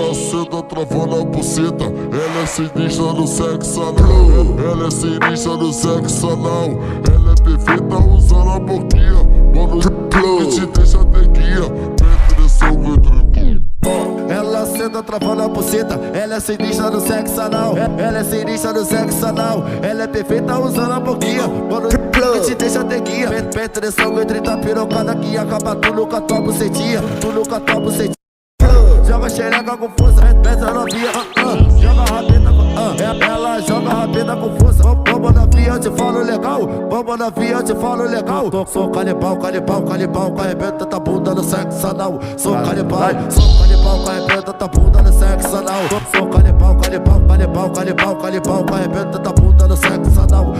Ela senta travando a buceta, ela é sinistra no sexo anal. Ela é sinistra no sexo anal. Ela é perfeita usando a boquinha. Mano, que te deixa tequinha. Penetração entre tu. Ela senta travando a buceta, ela é sinistra no sexo anal. Ela é sinistra no sexo anal. Ela é perfeita usando a boquinha. Mano, que te deixa tequinha. Penetração entre tá pirocada que acaba tudo com a tua bucetinha. Tudo com a tua bucetinha. Joga xereca com força, pesa novinha, joga a rabeta com, ela joga a rabeta com força. Vamos novinha, eu te falo legal. Vamos novinha, eu te falo legal. Sou canibal, canibal, canibal, com arrebenta tua bunda no sexo anal. Sou canibal, com arrebenta tua bunda no sexo anal. Sou canibal, canibal, canibal, canibal, canibal, com arrebenta tua bunda no sexo anal.